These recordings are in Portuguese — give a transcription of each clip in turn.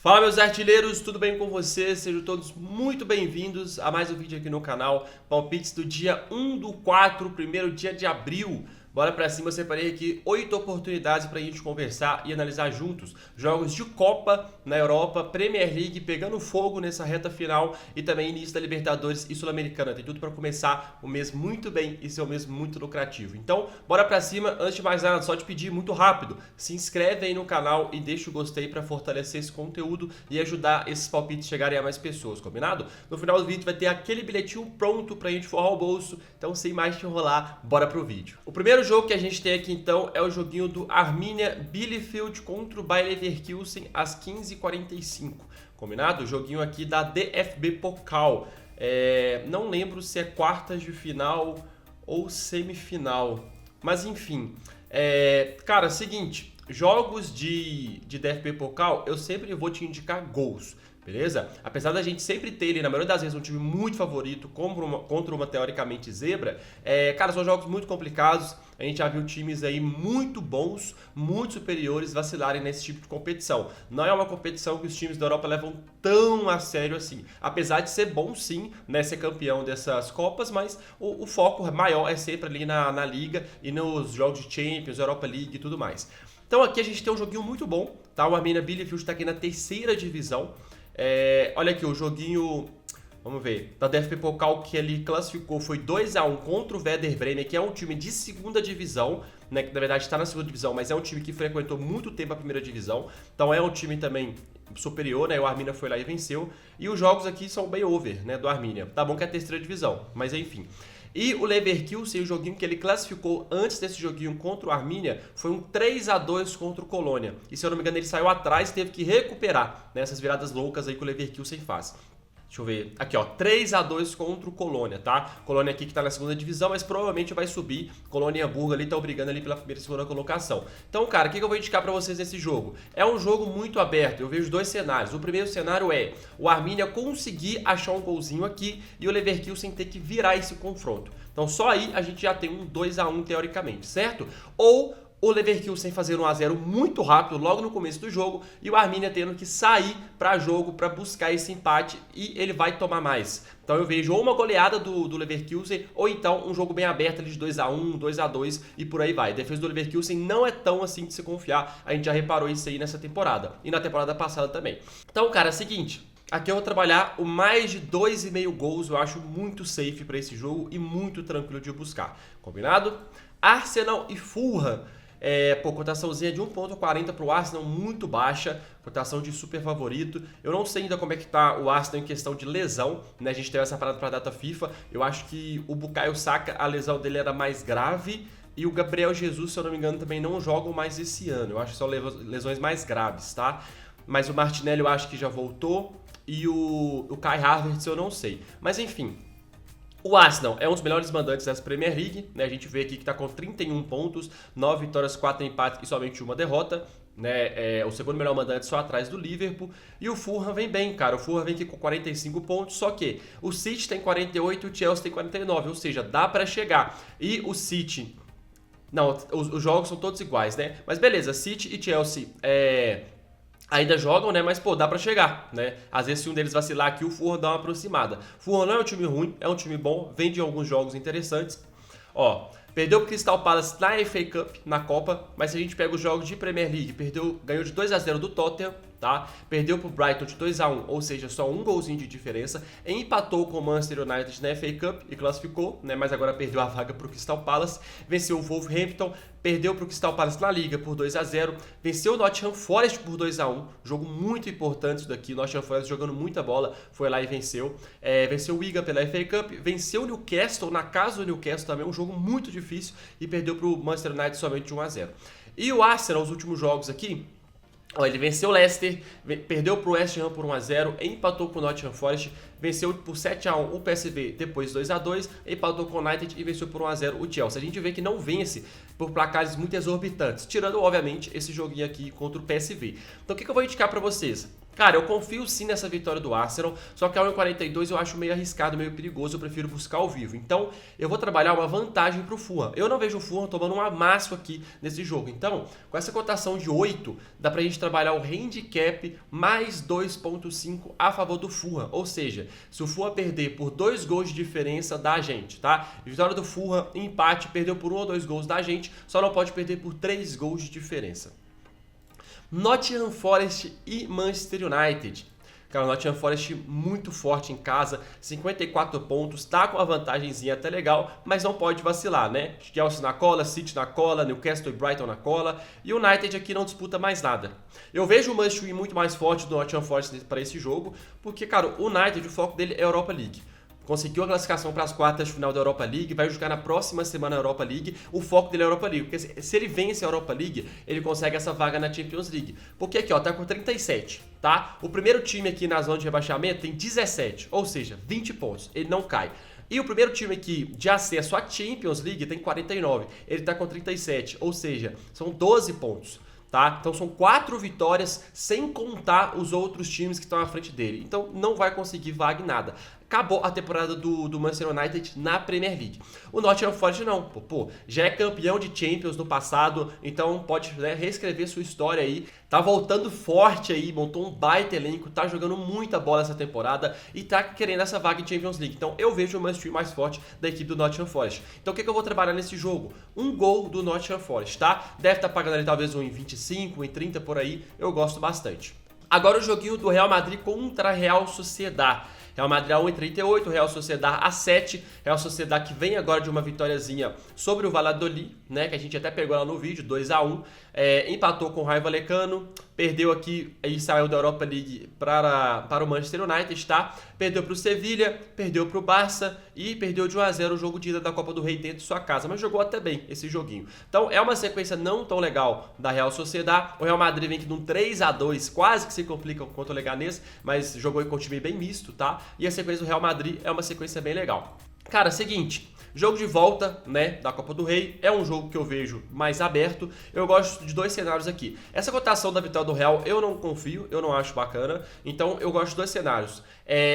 Fala, meus artilheiros, tudo bem com vocês? Sejam todos muito bem-vindos a mais um vídeo aqui no canal. Palpites do dia 1/4, primeiro dia de abril. Bora pra cima, eu separei aqui 8 oportunidades pra gente conversar e analisar juntos. Jogos de Copa na Europa, Premier League pegando fogo nessa reta final e também início da Libertadores e Sul-Americana. Tem tudo pra começar o mês muito bem e ser um mês muito lucrativo. Então, bora pra cima. Antes de mais nada, só te pedir muito rápido, se inscreve aí no canal e deixa o gostei pra fortalecer esse conteúdo e ajudar esses palpites chegarem a mais pessoas, combinado? No final do vídeo vai ter aquele bilhetinho pronto pra gente forrar o bolso. Então, sem mais te enrolar, bora pro vídeo. O primeiro jogo que a gente tem aqui então é o joguinho do Arminia Bielefeld contra o Bayer Leverkusen às 15h45, combinado? O joguinho aqui da DFB Pokal. Não lembro se é quartas de final ou semifinal, mas enfim. Cara, seguinte, jogos de DFB Pokal eu sempre vou te indicar gols. Beleza? Apesar da gente sempre ter ele, na maioria das vezes, um time muito favorito contra uma teoricamente zebra, cara, são jogos muito complicados. A gente já viu times aí muito bons, muito superiores vacilarem nesse tipo de competição. Não é uma competição que os times da Europa levam tão a sério assim. Apesar de ser bom sim, né, ser campeão dessas Copas, mas o foco maior é sempre ali na Liga e nos jogos de Champions, Europa League e tudo mais. Então aqui a gente tem um joguinho muito bom, tá? O Arminia Bielefeld está aqui na terceira divisão. Olha aqui, o joguinho, vamos ver, da DFB Pokal que ele classificou foi 2-1 contra o Werder Bremen, que é um time de segunda divisão, né, que na verdade está na segunda divisão, mas é um time que frequentou muito tempo a primeira divisão, então é um time também superior, né, o Arminia foi lá e venceu, e os jogos aqui são bem over, né, do Arminia. Tá bom que é a terceira divisão, mas enfim. E o Leverkusen, o joguinho que ele classificou antes desse joguinho contra o Arminia, foi um 3-2 contra o Colônia. E se eu não me engano, ele saiu atrás e teve que recuperar, né, essas viradas loucas aí que o Leverkusen faz. Deixa eu ver. Aqui, ó, 3-2 contra o Colônia, tá? Colônia aqui que tá na segunda divisão, mas provavelmente vai subir. Colônia e Hamburgo ali tá brigando ali pela primeira e segunda colocação. Então, cara, o que eu vou indicar pra vocês nesse jogo? É um jogo muito aberto, eu vejo dois cenários. O primeiro cenário é o Arminia conseguir achar um golzinho aqui e o Leverkusen ter que virar esse confronto. Então, só aí a gente já tem um 2-1 teoricamente, certo? Ou o Leverkusen fazer 1-0 muito rápido logo no começo do jogo e o Arminia tendo que sair para jogo para buscar esse empate e ele vai tomar mais. Então eu vejo ou uma goleada do Leverkusen ou então um jogo bem aberto ali de 2-1, 2-2 e por aí vai. A defesa do Leverkusen não é tão assim de se confiar, a gente já reparou isso aí nessa temporada e na temporada passada também. Então, cara, é o seguinte, aqui eu vou trabalhar o mais de 2,5 gols, eu acho muito safe para esse jogo e muito tranquilo de buscar, combinado? Arsenal e Fulham. Cotaçãozinha de 1,40 para o Arsenal, muito baixa, cotação de super favorito. Eu não sei ainda como é que tá o Arsenal em questão de lesão, né? A gente teve essa parada para a data FIFA. Eu acho que o Bukayo Saka, a lesão dele era mais grave e o Gabriel Jesus, se eu não me engano, também não jogam mais esse ano. Eu acho que são lesões mais graves, tá? Mas o Martinelli eu acho que já voltou e o Kai Havertz eu não sei. Mas enfim, o Arsenal é um dos melhores mandantes dessa Premier League, né? A gente vê aqui que está com 31 pontos, 9 vitórias, 4 empates e somente uma derrota, né? O segundo melhor mandante só atrás do Liverpool. E o Fulham vem bem, cara. O Fulham vem aqui com 45 pontos, só que o City tem 48 e o Chelsea tem 49, ou seja, dá para chegar. E o City... Não, os jogos são todos iguais, né? Mas beleza, City e Chelsea ainda jogam, né? Mas, pô, dá pra chegar, né? Às vezes, se um deles vacilar aqui, o Fulham dá uma aproximada. Fulham não é um time ruim, é um time bom, vem de alguns jogos interessantes. Ó, perdeu pro Crystal Palace na FA Cup, na Copa, mas se a gente pega os jogos de Premier League, ganhou de 2-0 do Tottenham, tá? Perdeu pro Brighton de 2-1, ou seja, só um golzinho de diferença. Empatou com o Manchester United na FA Cup e classificou, né? Mas agora perdeu a vaga pro Crystal Palace. Venceu o Wolverhampton, perdeu pro Crystal Palace na Liga por 2-0. Venceu o Nottingham Forest por 2-1. Jogo muito importante isso daqui. O Nottingham Forest jogando muita bola, foi lá e venceu. Venceu o Wigan pela FA Cup. Venceu o Newcastle na casa do Newcastle também. Um jogo muito difícil e perdeu pro Manchester United somente de 1-0. E o Arsenal, os últimos jogos aqui, ó, ele venceu o Leicester, perdeu pro West Ham por 1-0, empatou com o Nottingham Forest, venceu por 7-1 o PSV, depois 2-2, empatou com o United e venceu por 1-0 o Chelsea. A gente vê que não vence por placares muito exorbitantes, tirando, obviamente, esse joguinho aqui contra o PSV. Então, o que eu vou indicar para vocês? Cara, eu confio sim nessa vitória do Arsenal, só que a 1,42 eu acho meio arriscado, meio perigoso, eu prefiro buscar ao vivo. Então, eu vou trabalhar uma vantagem pro Fulham. Eu não vejo o Fulham tomando um amasso aqui nesse jogo. Então, com essa cotação de 8, dá pra gente trabalhar o handicap mais 2,5 a favor do Fulham. Ou seja, se o Fulham perder por 2 gols de diferença, dá a gente, tá? Vitória do Fulham, empate, perdeu por 1 ou 2 gols da gente, só não pode perder por 3 gols de diferença. Nottingham Forest e Manchester United. Cara, o Nottingham Forest muito forte em casa, 54 pontos, tá com uma vantagemzinha até legal, mas não pode vacilar, né? Chelsea na cola, City na cola, Newcastle e Brighton na cola, e o United aqui não disputa mais nada. Eu vejo o must win muito mais forte do Nottingham Forest para esse jogo, porque, cara, o United, o foco dele é a Europa League. Conseguiu a classificação para as quartas de final da Europa League, vai jogar na próxima semana a Europa League, o foco dele é a Europa League, porque se ele vence a Europa League, ele consegue essa vaga na Champions League. Porque aqui, ó, tá com 37, tá? O primeiro time aqui na zona de rebaixamento tem 17, ou seja, 20 pontos, ele não cai. E o primeiro time aqui de acesso à Champions League tem 49, ele tá com 37, ou seja, são 12 pontos. Tá? Então são 4 vitórias sem contar os outros times que estão à frente dele. Então não vai conseguir vaga em nada. Acabou a temporada do Manchester United na Premier League. O Nottingham Forest não, pô, já é campeão de Champions no passado, então pode, né, reescrever sua história aí. Tá voltando forte aí, montou um baita elenco, tá jogando muita bola essa temporada e tá querendo essa vaga em Champions League. Então eu vejo o must-win mais forte da equipe do Nottingham Forest. Então o que eu vou trabalhar nesse jogo? Um gol do Nottingham Forest, tá? Deve estar pagando ali talvez um em 25, um em 30 por aí, eu gosto bastante. Agora o joguinho do Real Madrid contra a Real Sociedad. Real Madrid a 1,38, Real Sociedad a 7. Real Sociedad que vem agora de uma vitóriazinha sobre o Valladolid, né, que a gente até pegou lá no vídeo, 2-1. Empatou com o Rayo Vallecano, perdeu aqui e saiu da Europa League para o Manchester United, tá? Perdeu para o Sevilla, perdeu para o Barça e perdeu de 1-0 o jogo de ida da Copa do Rei dentro de sua casa, mas jogou até bem esse joguinho. Então é uma sequência não tão legal da Real Sociedad. O Real Madrid vem aqui num 3-2, quase que se complica contra o Leganés, mas jogou com um time bem misto, tá? E a sequência do Real Madrid é uma sequência bem legal. Cara, seguinte, jogo de volta, né, da Copa do Rei, é um jogo que eu vejo mais aberto. Eu gosto de 2 cenários aqui. Essa cotação da vitória do Real eu não confio, eu não acho bacana, então eu gosto de 2 cenários.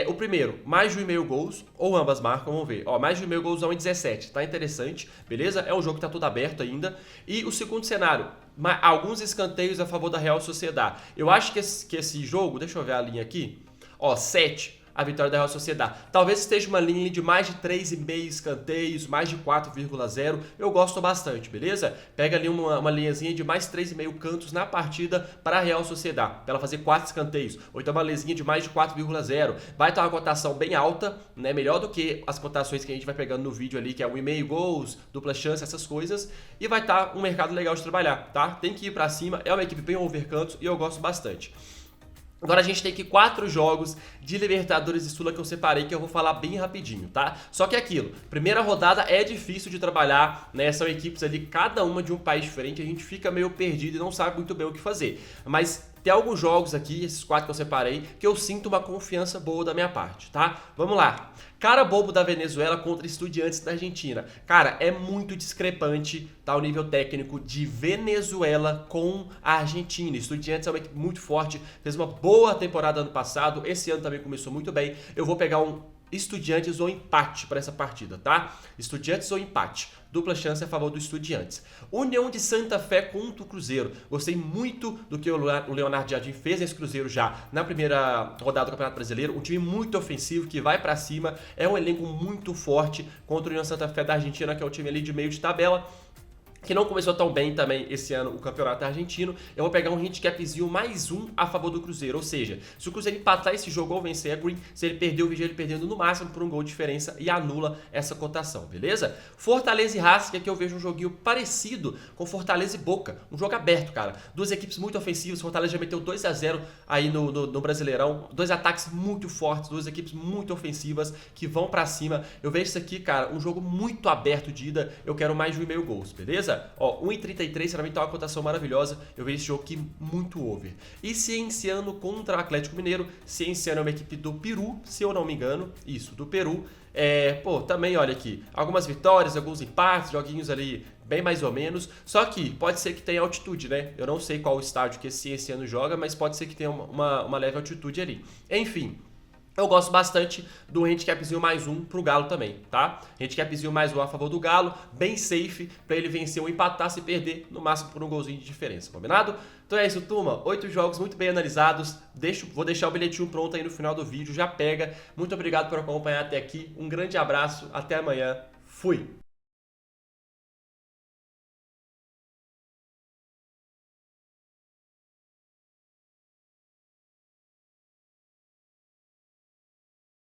O primeiro, mais de 1,5 gols, ou ambas marcam, vamos ver. Ó, mais de 1,5 gols a 1,17, tá interessante, beleza? É um jogo que tá todo aberto ainda. E o segundo cenário, alguns escanteios a favor da Real Sociedad. Eu acho que esse jogo, deixa eu ver a linha aqui, ó, 7. A vitória da Real Sociedad. Talvez esteja uma linha de mais de 3,5 escanteios, mais de 4,0. Eu gosto bastante, beleza? Pega ali uma linhazinha de mais 3,5 cantos na partida para a Real Sociedad, para ela fazer 4 escanteios. Ou então uma linhazinha de mais de 4,0. Vai estar uma cotação bem alta, né? Melhor do que as cotações que a gente vai pegando no vídeo ali, que é 1,5 gols, dupla chance, essas coisas. E vai estar um mercado legal de trabalhar, tá? Tem que ir para cima. É uma equipe bem over cantos e eu gosto bastante. Agora a gente tem aqui 4 jogos de Libertadores e Sula que eu separei, que eu vou falar bem rapidinho, tá? Só que é aquilo, primeira rodada é difícil de trabalhar, né? São equipes ali, cada uma de um país diferente, a gente fica meio perdido e não sabe muito bem o que fazer. Mas tem alguns jogos aqui, esses 4 que eu separei, que eu sinto uma confiança boa da minha parte, tá? Vamos lá. Cara bobo da Venezuela contra Estudiantes da Argentina. Cara, é muito discrepante, tá, o nível técnico de Venezuela com a Argentina. Estudiantes é uma equipe muito forte, fez uma boa temporada ano passado, esse ano também começou muito bem. Eu vou pegar um Estudiantes ou empate para essa partida, tá? Estudiantes ou empate. Dupla chance a favor do Estudiantes. União de Santa Fé contra o Cruzeiro. Gostei muito do que o Leonardo Jardim fez nesse Cruzeiro já na primeira rodada do Campeonato Brasileiro. Um time muito ofensivo, que vai pra cima. É um elenco muito forte contra o União Santa Fé da Argentina, que é um time ali de meio de tabela, que não começou tão bem também esse ano o campeonato argentino. Eu vou pegar um handicapzinho mais 1 a favor do Cruzeiro, ou seja, se o Cruzeiro empatar esse jogo ou vencer a Green, se ele perder, eu vejo ele perdendo no máximo por um gol de diferença e anula essa cotação, beleza? Fortaleza e Racing, que eu vejo um joguinho parecido com Fortaleza e Boca, um jogo aberto, cara. 2 equipes muito ofensivas, Fortaleza já meteu 2-0 aí no Brasileirão, 2 ataques muito fortes, 2 equipes muito ofensivas que vão pra cima. Eu vejo isso aqui, cara, um jogo muito aberto de ida, eu quero mais de 1,5 gols, beleza? Ó, 1,33 pra mim tá uma cotação maravilhosa. Eu vejo esse jogo aqui muito over. E Cienciano contra o Atlético Mineiro. Cienciano é uma equipe do Peru, se eu não me engano. Isso, do Peru. Pô, também olha aqui, algumas vitórias, alguns empates, joguinhos ali bem mais ou menos, só que pode ser que tenha altitude, né? Eu não sei qual o estádio que esse ano joga, mas pode ser que tenha uma leve altitude ali. Enfim, eu gosto bastante do handicapzinho mais um pro Galo também, tá? Handicapzinho mais um a favor do Galo, bem safe, pra ele vencer ou empatar, se perder, no máximo por um golzinho de diferença, combinado? Então é isso, turma. 8 jogos muito bem analisados. Vou deixar o bilhetinho pronto aí no final do vídeo, já pega. Muito obrigado por acompanhar até aqui. Um grande abraço, até amanhã. Fui!